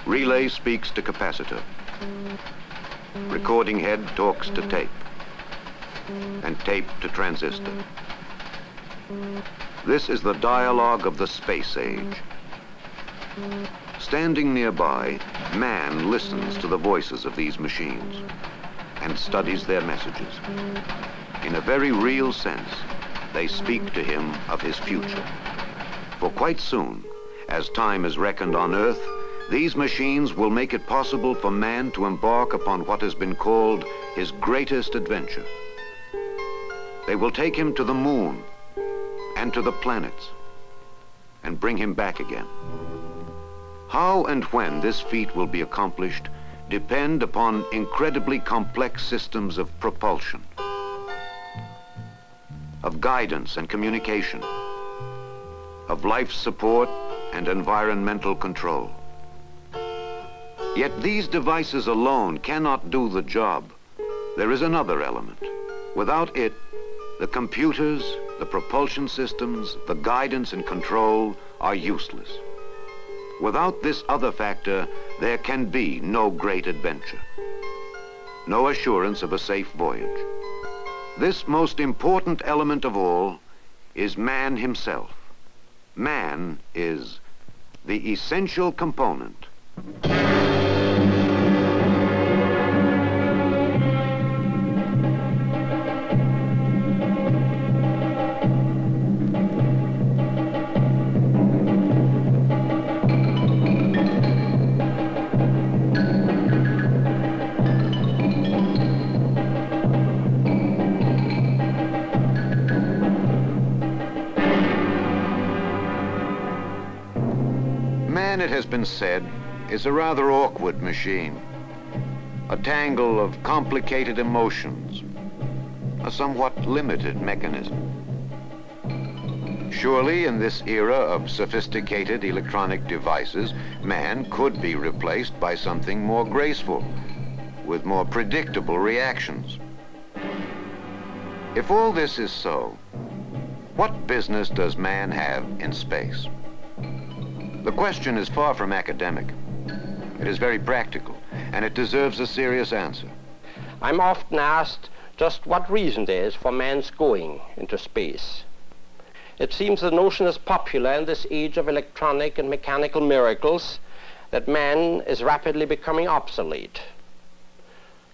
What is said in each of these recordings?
Relay speaks to capacitor. Recording head talks to tape. And tape to transistor. This is the dialogue of the space age. Standing nearby, man listens to the voices of these machines and studies their messages. In a very real sense, they speak to him of his future. For quite soon, as time is reckoned on Earth, these machines will make it possible for man to embark upon what has been called his greatest adventure. They will take him to the moon and to the planets and bring him back again. How and when this feat will be accomplished depend upon incredibly complex systems of propulsion, of guidance and communication, of life support and environmental control. Yet these devices alone cannot do the job. There is another element. Without it, the computers, the propulsion systems, the guidance and control are useless. Without this other factor, there can be no great adventure, no assurance of a safe voyage. This most important element of all is man himself. Man is the essential component. Man, it has been said, is a rather awkward machine, a tangle of complicated emotions, a somewhat limited mechanism. Surely, in this era of sophisticated electronic devices, man could be replaced by something more graceful, with more predictable reactions. If all this is so, what business does man have in space? The question is far from academic. It is very practical, and it deserves a serious answer. I'm often asked just what reason there is for man's going into space. It seems the notion is popular in this age of electronic and mechanical miracles that man is rapidly becoming obsolete.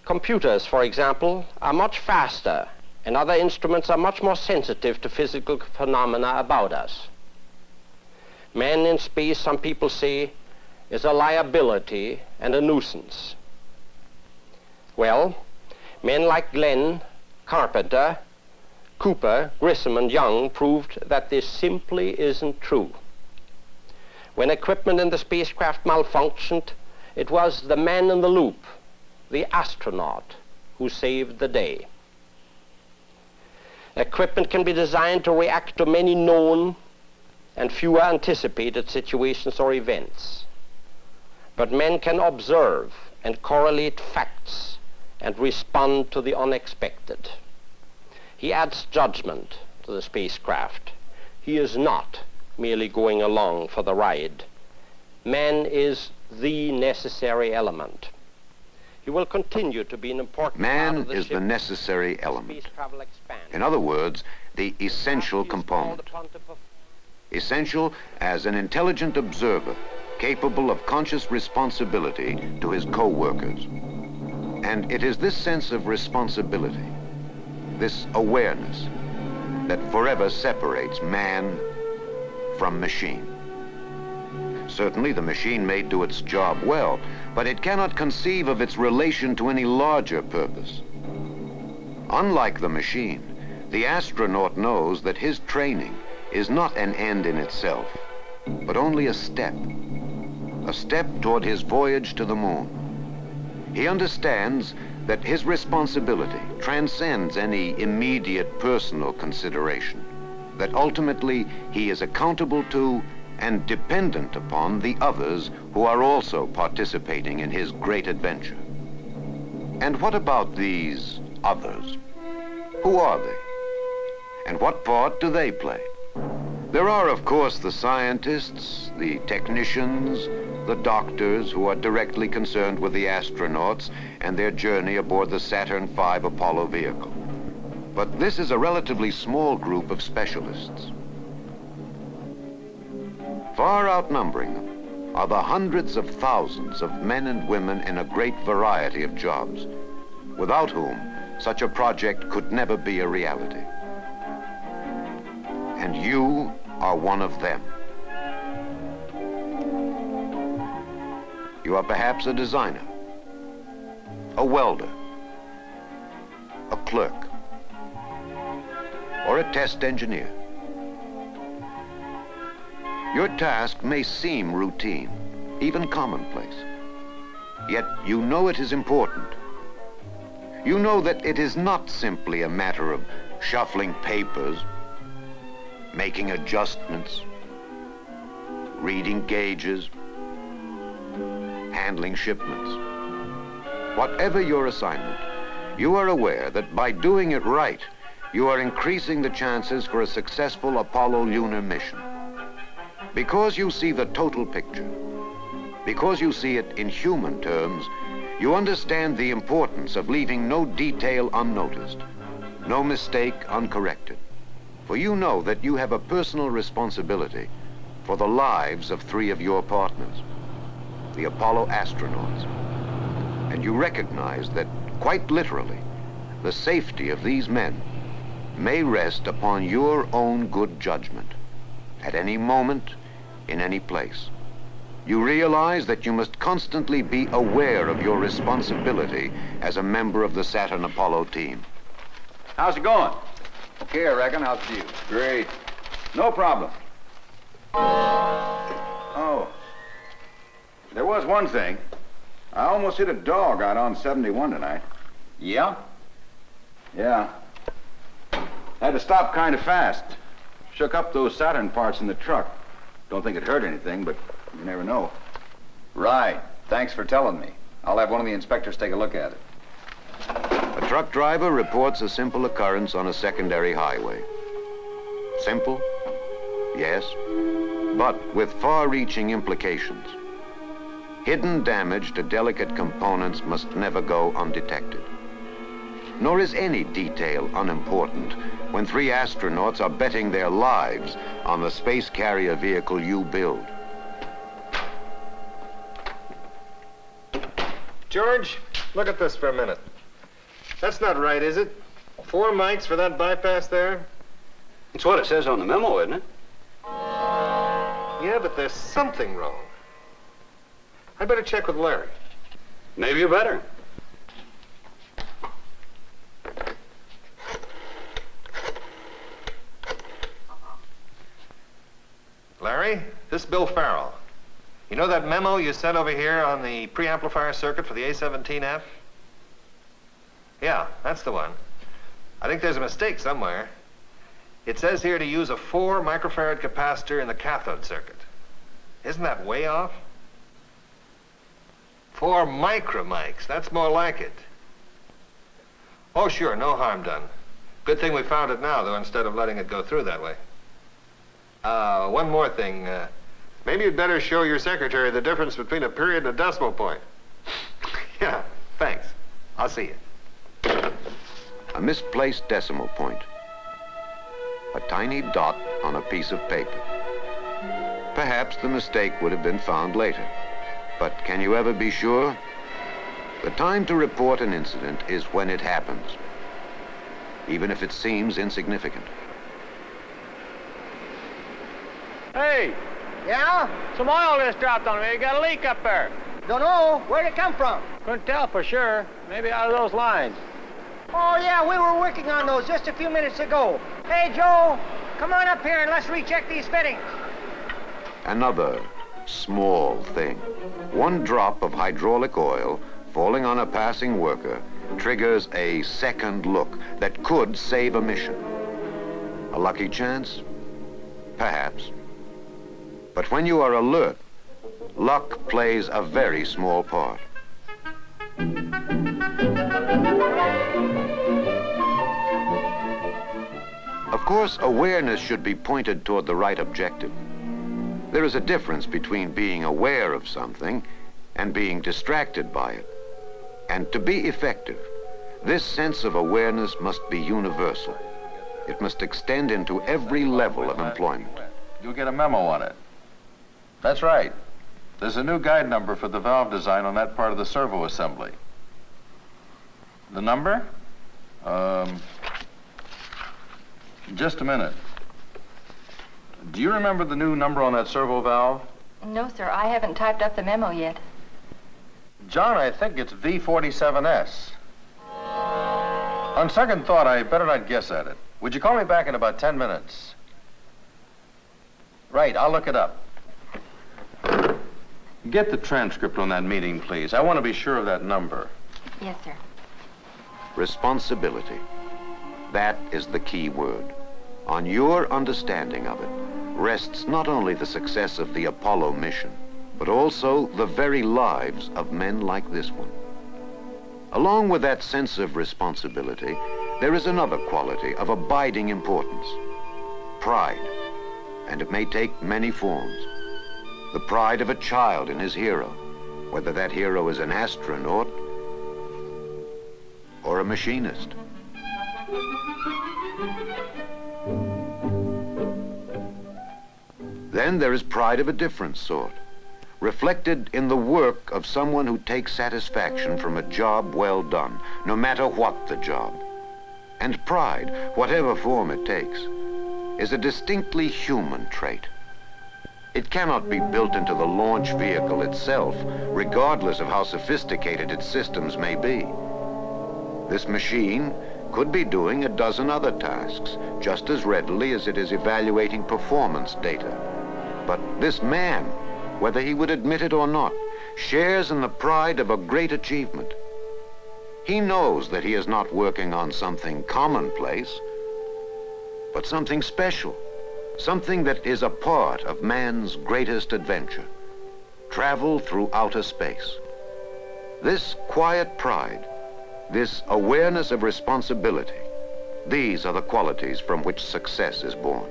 Computers, for example, are much faster, and other instruments are much more sensitive to physical phenomena about us. Man in space, some people say, is a liability and a nuisance. Well, men like Glenn, Carpenter, Cooper, Grissom, and Young proved that this simply isn't true. When equipment in the spacecraft malfunctioned, it was the man in the loop, the astronaut, who saved the day. Equipment can be designed to react to many known and fewer anticipated situations or events. But men can observe and correlate facts and respond to the unexpected. He adds judgment to the spacecraft. He is not merely going along for the ride. Man is the necessary element. He will continue to be an important part of the Man is the necessary element. In other words, the essential component. Essential as an intelligent observer, capable of conscious responsibility to his co-workers. And it is this sense of responsibility, this awareness, that forever separates man from machine. Certainly the machine may do its job well, but it cannot conceive of its relation to any larger purpose. Unlike the machine, the astronaut knows that his training is not an end in itself, but only a step toward his voyage to the moon. He understands that his responsibility transcends any immediate personal consideration, that ultimately he is accountable to and dependent upon the others who are also participating in his great adventure. And what about these others? Who are they? And what part do they play? There are, of course, the scientists, the technicians, the doctors who are directly concerned with the astronauts and their journey aboard the Saturn-V Apollo vehicle. But this is a relatively small group of specialists. Far outnumbering them are the hundreds of thousands of men and women in a great variety of jobs, without whom such a project could never be a reality. And you are one of them. You are perhaps a designer, a welder, a clerk, or a test engineer. Your task may seem routine, even commonplace, yet you know it is important. You know that it is not simply a matter of shuffling papers, making adjustments, reading gauges, handling shipments. Whatever your assignment, you are aware that by doing it right, you are increasing the chances for a successful Apollo lunar mission. Because you see the total picture, because you see it in human terms, you understand the importance of leaving no detail unnoticed, no mistake uncorrected. For you know that you have a personal responsibility for the lives of 3 of your partners, the Apollo astronauts. And you recognize that, quite literally, the safety of these men may rest upon your own good judgment at any moment, in any place. You realize that you must constantly be aware of your responsibility as a member of the Saturn-Apollo team. How's it going? Okay, I reckon. How's it you? Great. No problem. Oh. There was one thing. I almost hit a dog out on 71 tonight. Yeah? Yeah. Had to stop kind of fast. Shook up those Saturn parts in the truck. Don't think it hurt anything, but you never know. Right. Thanks for telling me. I'll have one of the inspectors take a look at it. A truck driver reports a simple occurrence on a secondary highway. Simple? Yes, but with far-reaching implications. Hidden damage to delicate components must never go undetected. Nor is any detail unimportant when 3 astronauts are betting their lives on the space carrier vehicle you build. George, look at this for a minute. That's not right, is it? 4 mics for that bypass there? It's what it says on the memo, isn't it? Yeah, but there's something wrong. I'd better check with Larry. Maybe you better. Larry, this is Bill Farrell. You know that memo you sent over here on the preamplifier circuit for the A17F? Yeah, that's the one. I think there's a mistake somewhere. It says here to use a 4 microfarad capacitor in the cathode circuit. Isn't that way off? 4 micromics, that's more like it. Oh, sure, no harm done. Good thing we found it now, though, instead of letting it go through that way. One more thing. Maybe you'd better show your secretary the difference between a period and a decimal point. Yeah, thanks. I'll see you. A misplaced decimal point. A tiny dot on a piece of paper. Perhaps the mistake would have been found later. But can you ever be sure? The time to report an incident is when it happens, even if it seems insignificant. Hey! Yeah? Some oil just dropped on me. You got a leak up there. Don't know. Where'd it come from? Couldn't tell for sure. Maybe out of those lines. Oh, yeah, we were working on those just a few minutes ago. Hey, Joe, come on up here and let's recheck these fittings. Another small thing. One drop of hydraulic oil falling on a passing worker triggers a second look that could save a mission. A lucky chance? Perhaps. But when you are alert, luck plays a very small part. Of course, awareness should be pointed toward the right objective. There is a difference between being aware of something and being distracted by it. And to be effective, this sense of awareness must be universal. It must extend into every level of employment. You'll get a memo on it. That's right. There's a new guide number for the valve design on that part of the servo assembly. The number? Just a minute. Do you remember the new number on that servo valve? No, sir. I haven't typed up the memo yet. John, I think it's V47S. On second thought, I better not guess at it. Would you call me back in about 10 minutes? Right, I'll look it up. Get the transcript on that meeting, please. I want to be sure of that number. Yes, sir. Responsibility. That is the key word. On your understanding of it rests not only the success of the Apollo mission, but also the very lives of men like this one. Along with that sense of responsibility, there is another quality of abiding importance: pride. And it may take many forms. The pride of a child in his hero, whether that hero is an astronaut or a machinist. Then there is pride of a different sort, reflected in the work of someone who takes satisfaction from a job well done, no matter what the job. And pride, whatever form it takes, is a distinctly human trait. It cannot be built into the launch vehicle itself, regardless of how sophisticated its systems may be. This machine could be doing a dozen other tasks just as readily as it is evaluating performance data. But this man, whether he would admit it or not, shares in the pride of a great achievement. He knows that he is not working on something commonplace, but something special, something that is a part of man's greatest adventure: travel through outer space. This quiet pride, this awareness of responsibility, these are the qualities from which success is born.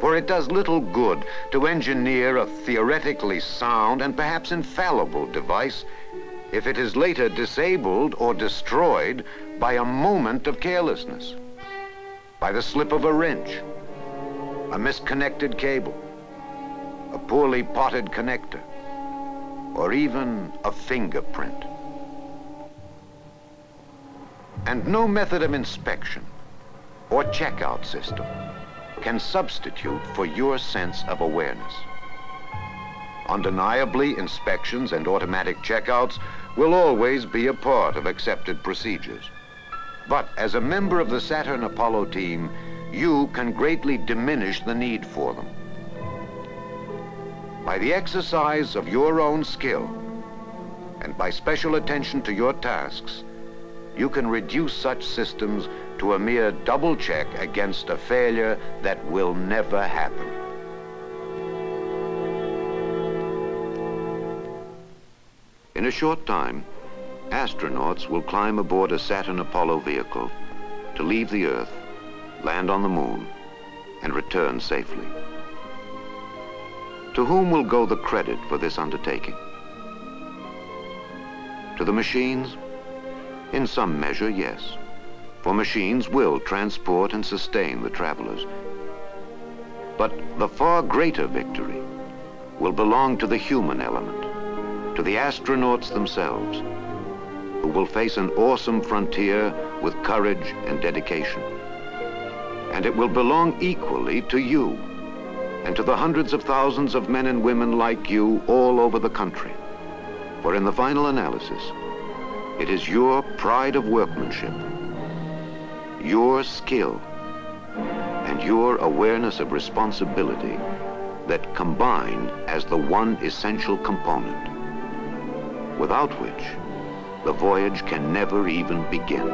For it does little good to engineer a theoretically sound and perhaps infallible device if it is later disabled or destroyed by a moment of carelessness, by the slip of a wrench, a misconnected cable, a poorly potted connector, or even a fingerprint. And no method of inspection or checkout system can substitute for your sense of awareness. Undeniably, inspections and automatic checkouts will always be a part of accepted procedures. But as a member of the Saturn-Apollo team, you can greatly diminish the need for them. By the exercise of your own skill, and by special attention to your tasks, you can reduce such systems to a mere double check against a failure that will never happen. In a short time, astronauts will climb aboard a Saturn-Apollo vehicle to leave the Earth, land on the Moon, and return safely. To whom will go the credit for this undertaking? To the machines? In some measure, yes. For machines will transport and sustain the travelers. But the far greater victory will belong to the human element, to the astronauts themselves, who will face an awesome frontier with courage and dedication. And it will belong equally to you and to the hundreds of thousands of men and women like you all over the country. For in the final analysis, it is your pride of workmanship, your skill, and your awareness of responsibility that combine as the one essential component, without which the voyage can never even begin.